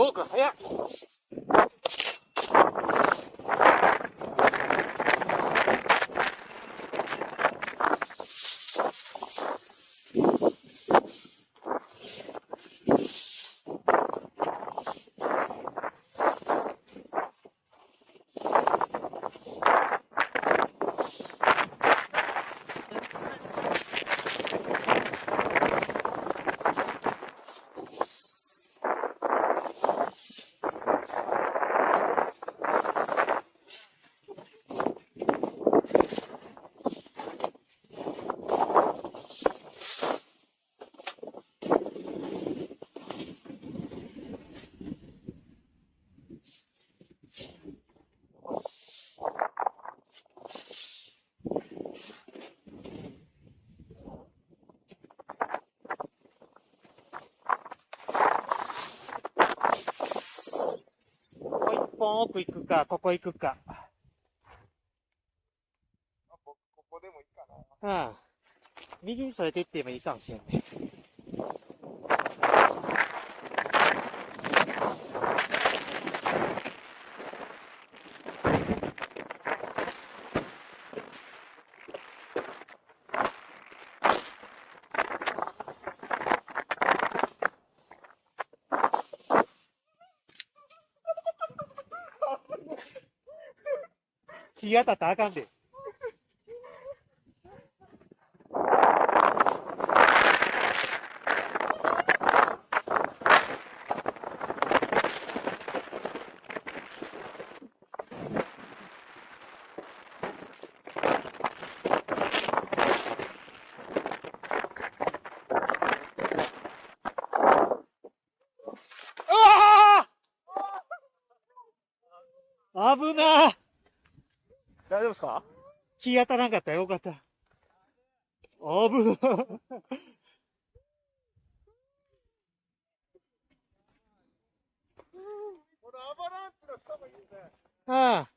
ゴーくん早い。奥行くか、ここ行くか。僕、ここでもいいかな。うん。右にそれていってもいいかもしれんね。日当たったらあかんで。危なー。大丈夫ですか？気当たらんかったらよかった。危なー。これアバランチの下もいいね。ああ。